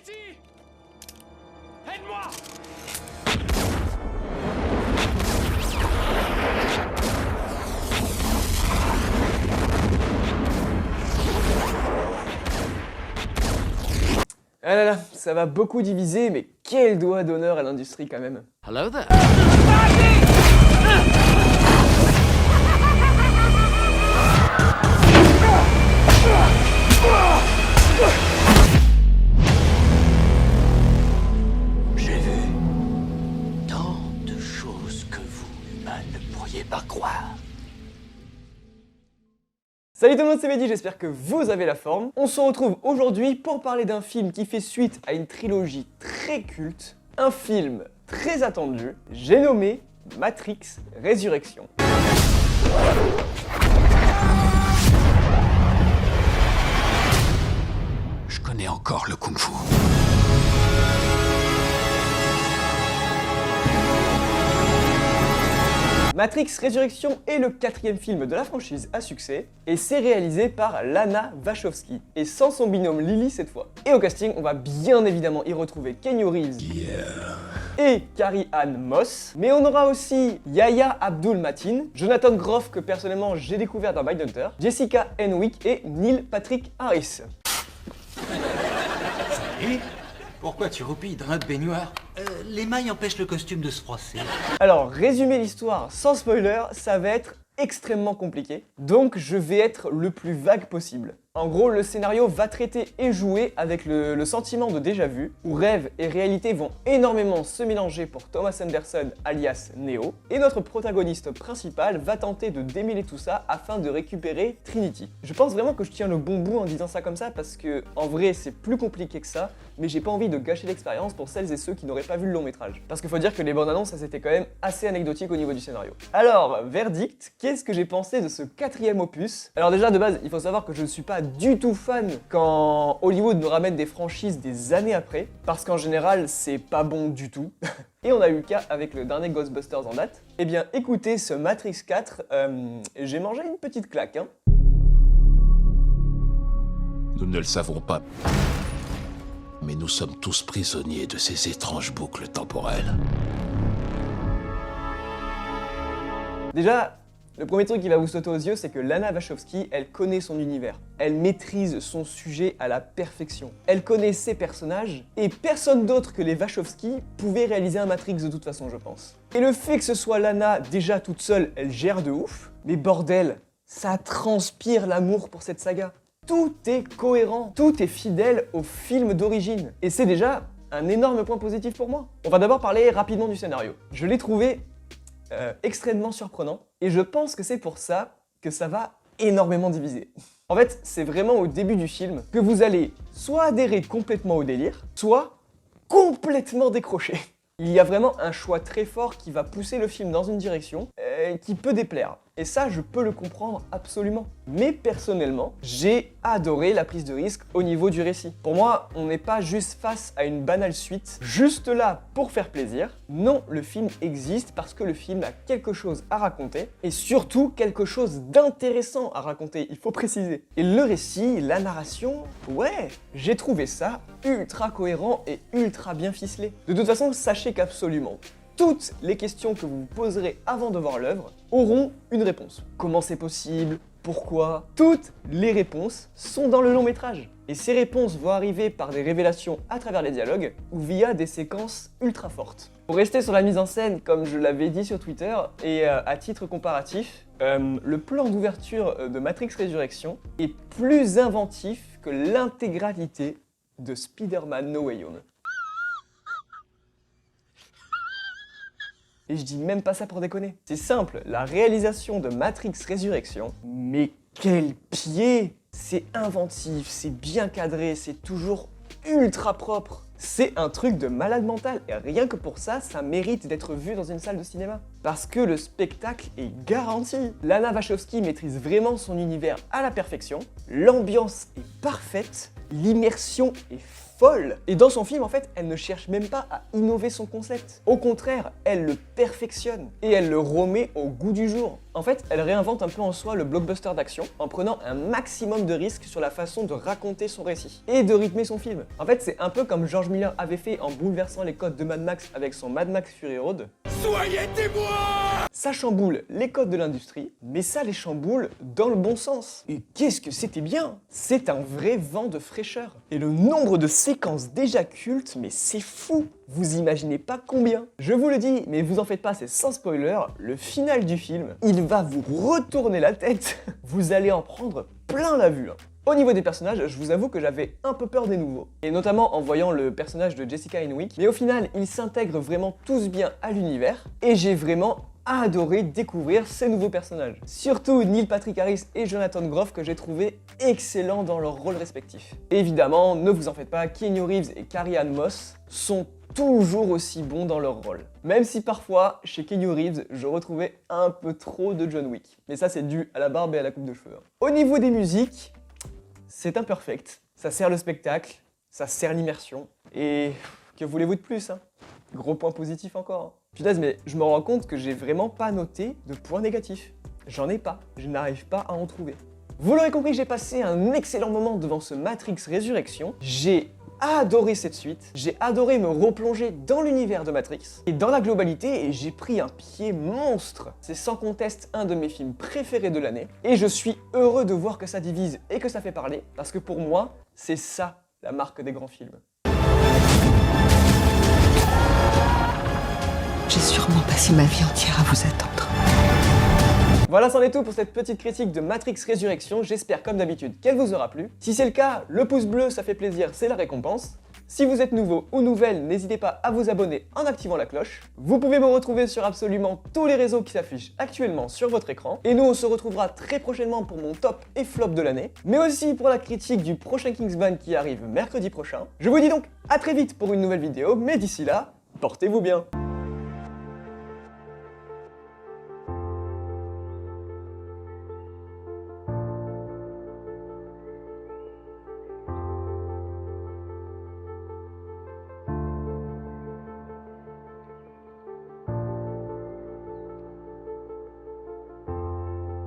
Trinity! Aide-moi! Ah là là, ça va beaucoup diviser, mais quel doigt d'honneur à l'industrie quand même. Hello there. J'ai vu tant de choses que vous, humains, ne pourriez pas croire. Salut tout le monde, c'est Mehdi, j'espère que vous avez la forme. On se retrouve aujourd'hui pour parler d'un film qui fait suite à une trilogie très culte, un film très attendu, j'ai nommé Matrix Résurrection. Je connais encore le kung-fu. Matrix Résurrection est le 4e film de la franchise à succès et c'est réalisé par Lana Wachowski et sans son binôme Lily cette fois. Et au casting, on va bien évidemment y retrouver Keanu Reeves et Carrie-Anne Moss, mais on aura aussi Yahya Abdul-Mateen, Jonathan Groff que personnellement j'ai découvert dans Mindhunter, Jessica Henwick et Neil Patrick Harris. Et pourquoi tu roupilles dans notre baignoire? Les mailles empêchent le costume de se froisser. Alors, résumer l'histoire sans spoiler, ça va être extrêmement compliqué, donc je vais être le plus vague possible. En gros, le scénario va traiter et jouer avec le sentiment de déjà-vu, où rêve et réalité vont énormément se mélanger pour Thomas Anderson alias Neo, et notre protagoniste principal va tenter de démêler tout ça afin de récupérer Trinity. Je pense vraiment que je tiens le bon bout en disant ça comme ça parce que, en vrai, c'est plus compliqué que ça, mais j'ai pas envie de gâcher l'expérience pour celles et ceux qui n'auraient pas vu le long métrage. Parce qu'il faut dire que les bandes annonces, ça c'était quand même assez anecdotique au niveau du scénario. Alors, verdict, qu'est-ce que j'ai pensé de ce 4e opus? Alors déjà, de base, il faut savoir que je ne suis pas du tout fan quand Hollywood nous ramène des franchises des années après, parce qu'en général, c'est pas bon du tout. Et on a eu le cas avec le dernier Ghostbusters en date. Eh bien, écoutez, ce Matrix 4, j'ai mangé une petite claque, hein. Nous ne le savons pas, mais nous sommes tous prisonniers de ces étranges boucles temporelles. Déjà, le premier truc qui va vous sauter aux yeux, c'est que Lana Wachowski, elle connaît son univers. Elle maîtrise son sujet à la perfection. Elle connaît ses personnages, et personne d'autre que les Wachowski pouvait réaliser un Matrix de toute façon, je pense. Et le fait que ce soit Lana, déjà toute seule, elle gère de ouf, mais bordel, ça transpire l'amour pour cette saga. Tout est cohérent, tout est fidèle au film d'origine. Et c'est déjà un énorme point positif pour moi. On va d'abord parler rapidement du scénario. Je l'ai trouvé extrêmement surprenant, et je pense que c'est pour ça que ça va énormément diviser. En fait, c'est vraiment au début du film que vous allez soit adhérer complètement au délire, soit complètement décrocher. Il y a vraiment un choix très fort qui va pousser le film dans une direction qui peut déplaire. Et ça, je peux le comprendre absolument. Mais personnellement, j'ai adoré la prise de risque au niveau du récit. Pour moi, on n'est pas juste face à une banale suite, juste là pour faire plaisir. Non, le film existe parce que le film a quelque chose à raconter, et surtout quelque chose d'intéressant à raconter, il faut préciser. Et le récit, la narration, ouais, j'ai trouvé ça ultra cohérent et ultra bien ficelé. De toute façon, sachez qu'absolument toutes les questions que vous vous poserez avant de voir l'œuvre auront une réponse. Comment c'est possible? Pourquoi? Toutes les réponses sont dans le long métrage. Et ces réponses vont arriver par des révélations à travers les dialogues ou via des séquences ultra fortes. Pour rester sur la mise en scène, comme je l'avais dit sur Twitter, et à titre comparatif, le plan d'ouverture de Matrix Résurrection est plus inventif que l'intégralité de Spider-Man No Way Home. Et je dis même pas ça pour déconner. C'est simple, la réalisation de Matrix Résurrection, mais quel pied! C'est inventif, c'est bien cadré, c'est toujours ultra propre. C'est un truc de malade mental, et rien que pour ça, ça mérite d'être vu dans une salle de cinéma. Parce que le spectacle est garanti. Lana Wachowski maîtrise vraiment son univers à la perfection, l'ambiance est parfaite, l'immersion est folle. Et dans son film, en fait, elle ne cherche même pas à innover son concept. Au contraire, elle le perfectionne et elle le remet au goût du jour. En fait, elle réinvente un peu en soi le blockbuster d'action en prenant un maximum de risques sur la façon de raconter son récit et de rythmer son film. En fait, c'est un peu comme George Miller avait fait en bouleversant les codes de Mad Max avec son Mad Max Fury Road. Soyez témoins! Ça chamboule les codes de l'industrie, mais ça les chamboule dans le bon sens. Et qu'est-ce que c'était bien! C'est un vrai vent de fraîcheur. Et le nombre de séquences déjà cultes, mais c'est fou! Vous imaginez pas combien. Je vous le dis, mais vous en faites pas, c'est sans spoiler, le final du film, il va vous retourner la tête. Vous allez en prendre plein la vue. Au niveau des personnages, je vous avoue que j'avais un peu peur des nouveaux, et notamment en voyant le personnage de Jessica Henwick, mais au final, ils s'intègrent vraiment tous bien à l'univers, et j'ai vraiment adoré découvrir ces nouveaux personnages. Surtout Neil Patrick Harris et Jonathan Groff que j'ai trouvé excellents dans leurs rôles respectifs. Et évidemment, ne vous en faites pas, Keanu Reeves et Carrie-Anne Moss sont toujours aussi bons dans leur rôle. Même si parfois, chez Keanu Reeves, je retrouvais un peu trop de John Wick. Mais ça, c'est dû à la barbe et à la coupe de cheveux. Au niveau des musiques, c'est imperfect. Ça sert le spectacle, ça sert l'immersion. Et que voulez-vous de plus, hein? Gros point positif encore. Putain, mais je me rends compte que j'ai vraiment pas noté de points négatifs. J'en ai pas, je n'arrive pas à en trouver. Vous l'aurez compris, j'ai passé un excellent moment devant ce Matrix Résurrection. J'ai adoré cette suite, j'ai adoré me replonger dans l'univers de Matrix et dans la globalité, et j'ai pris un pied monstre. C'est sans conteste un de mes films préférés de l'année et je suis heureux de voir que ça divise et que ça fait parler parce que pour moi, c'est ça la marque des grands films. J'ai sûrement passé ma vie entière à vous attendre. Voilà, c'en est tout pour cette petite critique de Matrix Résurrection. J'espère comme d'habitude qu'elle vous aura plu. Si c'est le cas, le pouce bleu, ça fait plaisir, c'est la récompense. Si vous êtes nouveau ou nouvelle, n'hésitez pas à vous abonner en activant la cloche. Vous pouvez me retrouver sur absolument tous les réseaux qui s'affichent actuellement sur votre écran. Et nous, on se retrouvera très prochainement pour mon top et flop de l'année, mais aussi pour la critique du prochain Kingsman qui arrive mercredi prochain. Je vous dis donc à très vite pour une nouvelle vidéo, mais d'ici là, portez-vous bien.